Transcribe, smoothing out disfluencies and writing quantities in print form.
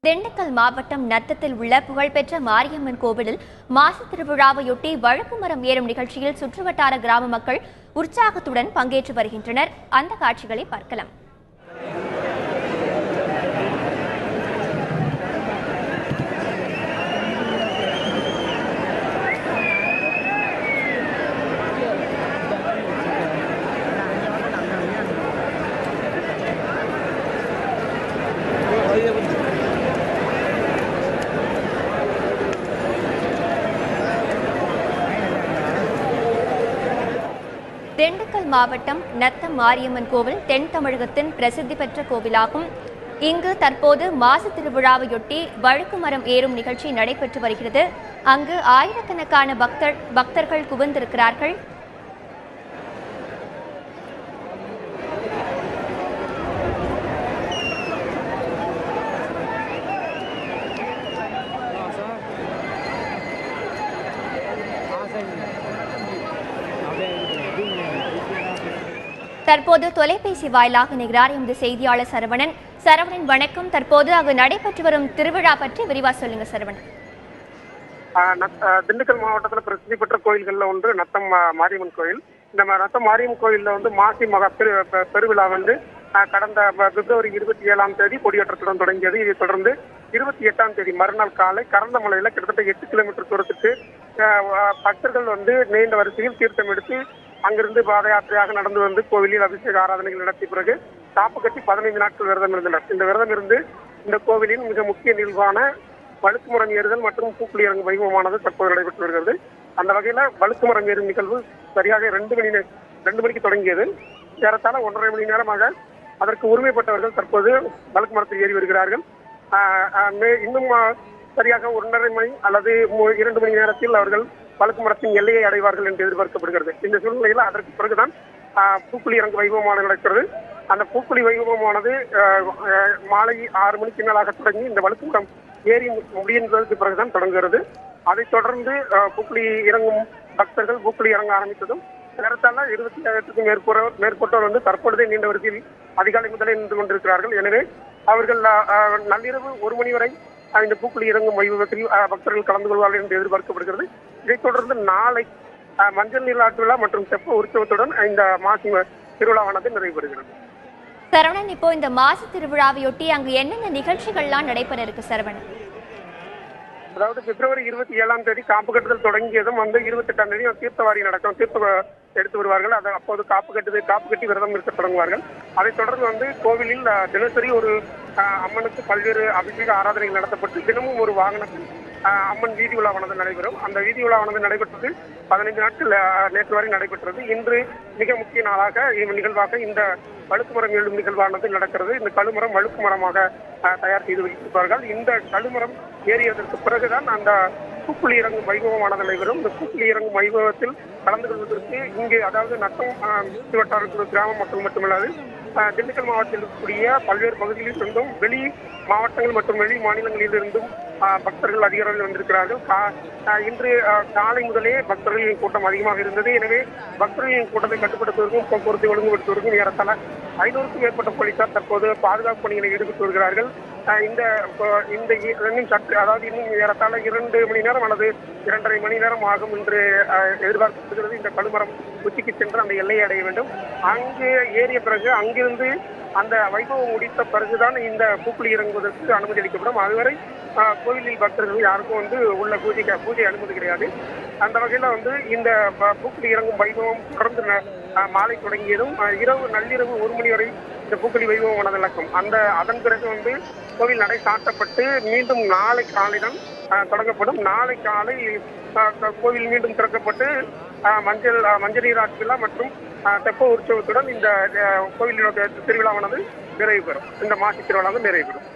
திண்டுக்கல் மாவட்டம் நத்தத்தில் உள்ள புகழ்பெற்ற மாரியம்மன் கோவிலில் மாசி திருவிழாவையொட்டி வழுக்கு மரம் ஏறும் நிகழ்ச்சியில் சுற்றுவட்டார கிராம மக்கள் உற்சாகத்துடன் பங்கேற்று வருகின்றனர். அந்த காட்சிகளை பார்க்கலாம். திண்டுக்கல் மாவட்டம் நத்தம் மாரியம்மன் கோவில் தென் தமிழகத்தின் பிரசித்தி பெற்ற கோவிலாகும். இங்கு தற்போது மாசி திருவிழாவையொட்டி வழுக்கு மரம் ஏறும் நிகழ்ச்சி நடைபெற்று வருகிறது. அங்கு ஆயிரக்கணக்கான பக்தர்கள் குவிந்திருக்கிறார்கள். தற்போது தொலைபேசி வாயிலாக இணைகிறார் எமது செய்தியாளர் சரவணன். வணக்கம். தற்போது அங்கு நடைபெற்று வரும் திருவிழா பற்றி விரிவா சொல்லுங்க சரவணன். திண்டுக்கல் மாவட்டத்தில் பிரசித்தி பெற்ற கோயில்கள்ல ஒன்று நத்தம் மாரியம்மன் கோயில். இந்த நத்தம் மாரியம்மன் கோயில்ல மாசி மகா பெருவிழா கடந்த பிப்ரவரி 27ஆம் தேதி கொடியேற்றத்துடன் தொடங்கியது. இதைத் தொடர்ந்து 28ஆம் தேதி மறுநாள் காலை கரந்தமலையில கிட்டத்தட்ட 8 கிலோமீட்டர் தூரத்துக்கு பக்தர்கள் நீண்ட வரிசையில் தீர்த்தம் எடுத்து அங்கிருந்து பாத யாத்திரையாக நடந்து கோவிலில் அபிஷேக ஆராதனைகள் நடத்திய பிறகு காப்பு கட்டி 15 நாட்கள் விரதம் இருந்தனர். இந்த விரதம் இருந்து இந்த கோவிலின் மிக முக்கிய நிகழ்வான வழுக்கு மரம் ஏறுதல் மற்றும் பூக்குழி இறங்கு வைபவமானது தற்போது நடைபெற்று வருகிறது. அந்த வகையில வழுக்கு மரம் ஏறும் நிகழ்வு சரியாக 2 மணிக்கு தொடங்கியது. ஏறத்தாழ 1.5 மணி நேரமாக அதற்கு உரிமைப்பட்டவர்கள் தற்போது வழுக்கு மரத்தில் ஏறி வருகிறார்கள். இன்னும் சரியாக 1.5 மணி அல்லது 2 மணி நேரத்தில் அவர்கள் வழுக்கு மரத்தின் எல்லையை அடைவார்கள் என்று எதிர்பார்க்கப்படுகிறது. இந்த சூழ்நிலையில் அதற்கு பிறகுதான் பூக்குழி இறங்கு வைபவமானது நடக்கிறது. அந்த பூக்குழி வைபவமானது மாலை 6 மணிக்கு மேலாக தொடங்கி இந்த வழுக்கு மரம் ஏறி முடிந்ததற்கு பிறகுதான் தொடங்குகிறது. அதைத் தொடர்ந்து பூக்குழி இறங்கும் பக்தர்கள் பூக்குழி இறங்க ஆரம்பித்ததும் ஏறத்தாழ 27க்கும் மேற்பட்டோர் தற்பொழுதே நீண்ட வரிசையில் அதிகாலை முதலே நின்று கொண்டிருக்கிறார்கள். எனவே அவர்கள் நள்ளிரவு 1 மணி வரை இந்த பூக்குழி இறங்கும் வைபவத்தில் பக்தர்கள் கலந்து கொள்வார்கள் என்று எதிர்பார்க்கப்படுகிறது. இதைத் தொடர்ந்து நாளை மஞ்சள் நீராட்டு விழா மற்றும் தெப்ப உற்சவத்துடன் இந்த மாசி திருவிழாவானது நிறைவு சரவணன், இப்போ இந்த மாசி திருவிழாவையொட்டி அங்கு என்னென்ன நிகழ்ச்சிகள்லாம் நடைபெற இருக்கு சரவணன்? அதாவது பிப்ரவரி 27ஆம் தேதி காப்பு கட்டுதல் தொடங்கியதும் 28ஆம் தேதி தீர்த்தவாரி நடக்கும். தீர்த்த எடுத்து வருவார்கள். அதை அப்போது காப்பு கட்டி விரதம் இருக்க தொடங்குவார்கள். அதைத் தொடர்ந்து கோவிலில் தினசரி ஒரு அம்மனுக்கு பல்வேறு அபிஷேக ஆராதனைகள் நடத்தப்பட்டு தினமும் ஒரு வாகனத்தில் அம்மன் வீதி உலாவானது நடைபெறும். அந்த வீதி உலாவானது நடைபெற்றது 15 நாட்கள் நேற்று வரை நடைபெற்றது. இன்று மிக முக்கிய நாளாக நிகழ்வாக இந்த வழுக்கு மரம் எழும் நிகழ்வானது நடக்கிறது. இந்த கழுமரம் வழுக்கு மரமாக தயார் செய்து வைத்திருப்பார்கள். இந்த கழுமரம் ஏறியதற்கு பிறகுதான் அந்த பூக்குழி இறங்கும் வைபவமானது நடைபெறும். இந்த பூக்குழி இறங்கும் வைபவத்தில் கலந்து கொள்வதற்கு இங்கு அதாவது நத்தம் சுற்றுவட்டார கிராம மக்கள் மட்டுமல்லாது திண்டுக்கல் மாவட்டத்தில் இருக்கக்கூடிய பல்வேறு பகுதிகளில் இருந்தும் வெளி மாவட்டங்கள் மற்றும் வெளி மாநிலங்களில் இருந்தும் பக்தர்கள் அதிக அளவில் வந்திருக்கிறார்கள். இன்று காலை முதலே பக்தர்களின் கூட்டம் அதிகமாக இருந்தது. எனவே பக்தர்களின் கூட்டத்தை கட்டுப்படுத்துவதற்கும் போக்குவரத்தை ஒழுங்குபடுத்துவதற்கும் ஏறத்தாழ 500க்கும் மேற்பட்ட போலீசார் தற்போது பாதுகாப்பு பணிகளை ஈடுபட்டு வருகிறார்கள். இன்னும் ஏறத்தாழ 2 மணி நேரம் அல்லது 2.5 மணி நேரம் ஆகும் என்று எதிர்பார்க்கப்படுகிறது. இந்த கழுமரம் உச்சிக்கு சென்று அந்த எல்லையை அடைய வேண்டும். அங்கு ஏறிய பிறகு அங்கிருந்து அந்த வைபவம் முடித்த பிறகுதான் இந்த பூக்குழி இறங்குவதற்கு அனுமதி அளிக்கப்படும். அதுவரை கோவிலில் பக்தர்கள் யாருக்கும் உள்ள பூஜை அனுமதி கிடையாது. அந்த வகையில இந்த பூக்குழி இறங்கும் வைபவம் தொடர்ந்து மாலை தொடங்கியதும் நள்ளிரவு 1 மணி வரை இந்த பூக்குழி வைபவம் நடக்கும். அதன் பிறகு கோவில் நடை சாட்டப்பட்டு மீண்டும் நாளை காலைதான் தொடங்கப்படும். நாளை காலை கோவில் மீண்டும் திறக்கப்பட்டு மஞ்சள் நீராட்டு விழா மற்றும் தெப்ப உற்சவத்துடன் இந்த கோவிலின் திருவிழாவானது நிறைவு பெறும். இந்த மாசி திருவிழாவானது நிறைவு பெறும்.